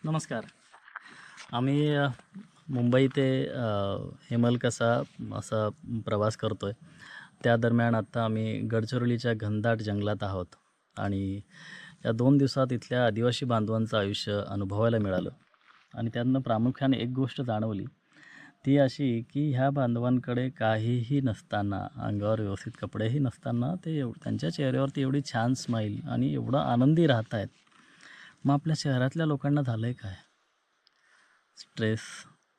नमस्कार. आम्ही मुंबई ते हेमलकसा असा प्रवास करतो आहे. त्या दरम्यान आत्ता आम्ही गडचिरोलीच्या घनदाट जंगलात आहोत आणि या 2 दिवसात इथल्या आदिवासी बांधवांचं आयुष्य अनुभवायला मिळालं आणि त्यातनं प्रामुख्याने एक गोष्ट जाणवली, ती अशी की ह्या बांधवांकडे काहीही नसताना, अंगावर व्यवस्थित कपडेही नसताना ते त्यांच्या चेहऱ्यावरती एवढी छान स्माईल आणि एवढं आनंदी राहत आहेत. मग आपल्या शहरातल्या लोकांना झालंय काय? स्ट्रेस,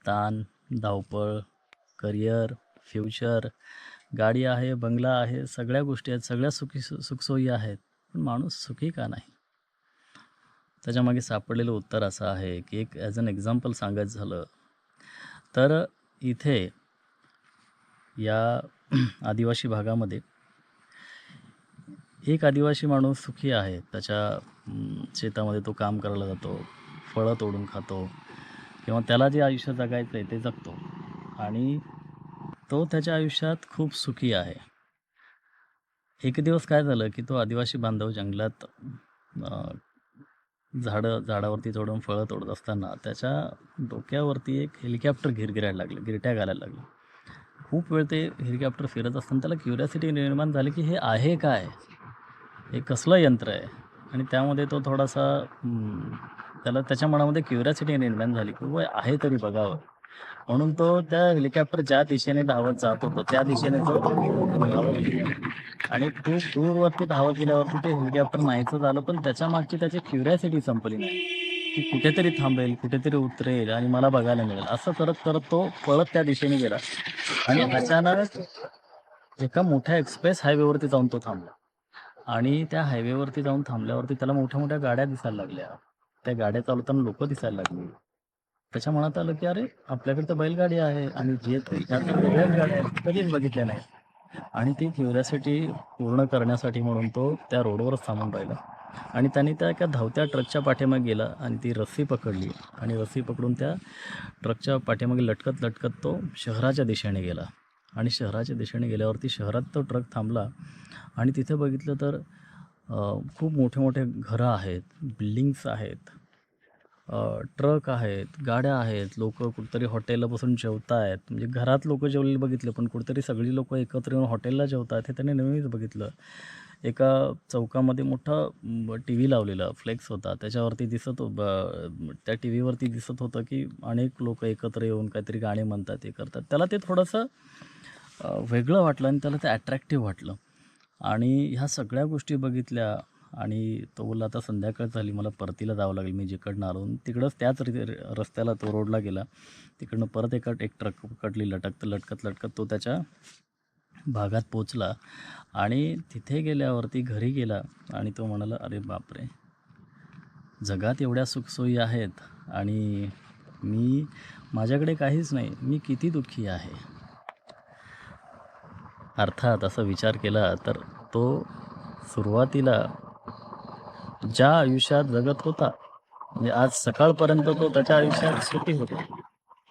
ताण, धावपळ, करिअर, फ्युचर, गाडी आहे, बंगला आहे, सगळ्या गोष्टी आहेत, सगळ्या सुखसोयी आहेत. पण माणूस सुखी का नाही? त्याच्यामागे सापडलेलं उत्तर असं आहे, की एक ॲज अन एक्झाम्पल सांगायचं झालं, तर इथे या आदिवासी भागामध्ये एक आदिवासी माणूस सुखी आहे. त्याच्या शेतामध्ये तो काम करायला जातो, फळं तोडून खातो किंवा त्याला जे आयुष्य जगायचं आहे ते जगतो आणि तो त्याच्या आयुष्यात खूप सुखी आहे. एक दिवस काय झालं, की तो आदिवासी बांधव जंगलात अ, झाडावरती चढून फळं तोडत असताना त्याच्या डोक्यावरती एक हेलिकॉप्टर गिरगिरायला लागलं, गिरट्या घालायला लागलं. खूप वेळ ते हेलिकॉप्टर फिरत असताना त्याला क्युरिओसिटी निर्माण झाली, की हे आहे काय? हे कसलं यंत्र आहे? आणि त्यामध्ये तो थोडासा त्याला त्याच्या मनामध्ये क्युरिओसिटी निर्माण झाली, की बाबा आहे तरी बघावं. म्हणून तो त्या हेलिकॉप्टर ज्या दिशेने धावत जात होता, त्या दिशेने तो धावत गेला. आणि खूप दूरवरती धावत गेल्यावरती ते हेलिकॉप्टर नाहीचं झालं, पण त्याच्यामागची त्याची क्युरिओसिटी संपली नाही, की कुठेतरी थांबेल, कुठेतरी उतरेल आणि मला बघायला मिळेल. असं करत-करत तो पळत त्या दिशेने गेला आणि अचानक एका मोठ्या एक्सप्रेस हायवेवरती जाऊन तो थांबला. आणि त्या हायवेवरती जाऊन थांबल्यावरती त्याला मोठ्या-मोठ्या गाड्या दिसायला लागल्या. त्या गाड्या चालवताना लोकं दिसायला लागली. त्याच्या मनात आलं, की अरे, आपल्याकडे तर बैलगाडी आहे आणि जे ह्या तर वेगळ्याच गाड्या आहेत, कधीच बघितल्या नाहीत. आणि ती क्युरिओसिटी पूर्ण करण्यासाठी म्हणून तो त्या रोडवरच थांबून राहिला. आणि त्याने त्या एका धावत्या ट्रकच्या पाठीमागे गेला आणि ती रस्सी पकडली आणि रस्सी पकडून त्या ट्रकच्या पाठीमागे लटकत-लटकत तो शहराच्या दिशेने गेला. आणि शहराच्या दिशेने गेल्यावरती शहरात तो ट्रक थांबला आणि तिथे बघितलं तर खूप मोठे-मोठे घरं आहेत, बिल्डिंग्स आहेत, ट्रक आहेत, गाड्या आहेत, लोकं कुठेतरी हॉटेलला बसून जेवतायत. म्हणजे घरात लोकं जेवलेले बघितले, पण कुठेतरी सगळी लोकं एकत्र येऊन हॉटेलला जेवतायत हे त्याने नवीनच बघितलं. एका चौकामध्ये मोठा टीव्ही लावलेला, फ्लेक्स होता. त्याच्यावरती त्या टीव्हीवरती दिसत होतं, की अनेक लोकं एकत्र येऊन काहीतरी गाणी म्हणतात, हे करतात. त्याला ते थोडंसं वेगळं वाटलं आणि त्याला ते अट्रॅक्टिव्ह वाटलं. आणि ह्या सगळ्या गोष्टी बघितल्या आणि तो बोलला, "आता संध्याकाळ झाली, मला परतीला जावं लागेल, मी जिकडनं आलो." तिकडंच त्याच रस्त्याला तो रोडला गेला. तिकडनं परत एक ट्रक पकडली. लटकत-लटकत तो त्याच्या भागात पोहोचला आणि तिथे गेल्यावरती घरी गेला आणि तो म्हणाला, "अरे बापरे! जगात एवढ्या सुखसोयी आहेत आणि माझ्याकडे काहीच नाही. मी किती दुःखी आहे." अर्थात असा विचार केला तर तो सुरुवातीला ज्या आयुष्यात जगत होता, म्हणजे आज सकाळपर्यंत तो त्याच्या आयुष्यात सुखी होता.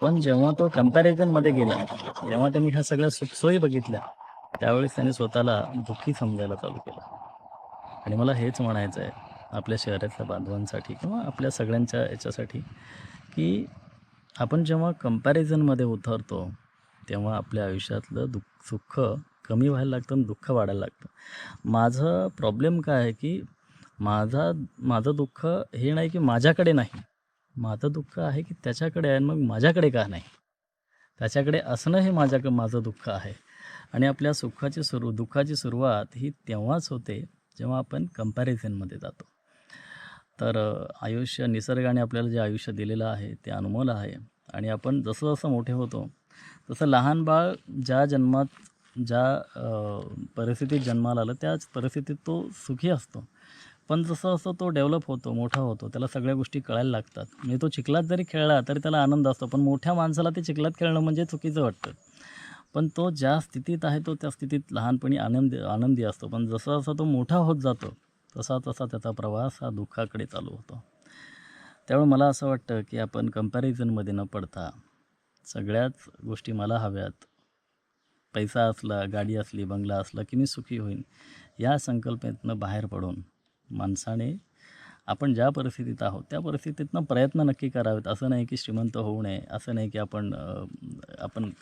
पण जेव्हा तो कंपॅरिझनमध्ये गेला, जेव्हा त्यांनी ह्या सगळ्या सुखसोयी बघितल्या, त्यावेळेस त्याने स्वतःला दुःखी समजायला चालू केलं. आणि मला हेच म्हणायचं आहे आपल्या शहरातल्या बांधवांसाठी किंवा आपल्या सगळ्यांच्या याच्यासाठी, की आपण जेव्हा कंपॅरिझनमध्ये उतरतो, तेव्हा आपल्या आयुष्यातलं सुख कमी व्हायला लागतं आणि दुःख वाढायला लागतं. माझं प्रॉब्लेम काय आहे, की माझं दुःख हे नाही की माझ्याकडे नाही. माझं दुःख आहे की त्याच्याकडे आहे आणि मग माझ्याकडे का नाही? त्याच्याकडे असणं हे माझं दुःख आहे. आणि आपल्या दुःखाची सुरुवात ही तेव्हाच होते, जेव्हा आपण कंपॅरिझनमध्ये जातो. तर निसर्गाने आपल्याला जे आयुष्य दिलेलं आहे, ते अनमोल आहे आणि आपण जसं-जसं मोठे होतो, तसं लहान बाळ ज्या परिस्थितीत जन्माला आलं, त्याच परिस्थितीत तो सुखी असतो. पण जसं-जसं तो डेव्हलप होतो, मोठा होतो, त्याला सगळ्या गोष्टी कळायला लागतात. म्हणजे तो चिखलात जरी खेळला, तरी त्याला आनंद असतो. पण मोठ्या माणसाला ते चिखलात खेळणं म्हणजे चुकीचं वाटतं. पण तो ज्या स्थितीत आहे, तो त्या स्थितीत लहानपणी आनंदी असतो. पण जसा-जसा तो मोठा होत जातो, तसा-तसा त्याचा प्रवास हा दुःखाकडे चालू होतो. त्यामुळे मला असं वाटतं, की आपण कंपॅरिझनमध्ये न पडता सगळ्याच गोष्टी मला हव्यात. पैसा असला, गाडी असली, बंगला असला, की मी सुखी होईन. या संकल्पनेतनं बाहेर पडून माणसाने आपण ज्या परिस्थितीत आहोत त्या परिस्थितीतनं प्रयत्न नक्की करावेत. असं नाही की श्रीमंत होऊ नये, असं नाही की आपण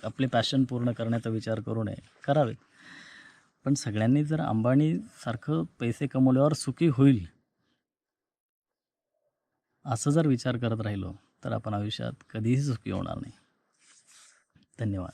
आपले पॅशन पूर्ण करण्याचा विचार करू नये, करावेत. पण सगळ्यांनी जर अंबानीसारखं पैसे कमवल्यावर सुखी होईल, असं जर विचार करत राहिलो, तर आपण आयुष्यात कधीही सुखी होणार नाही. धन्यवाद.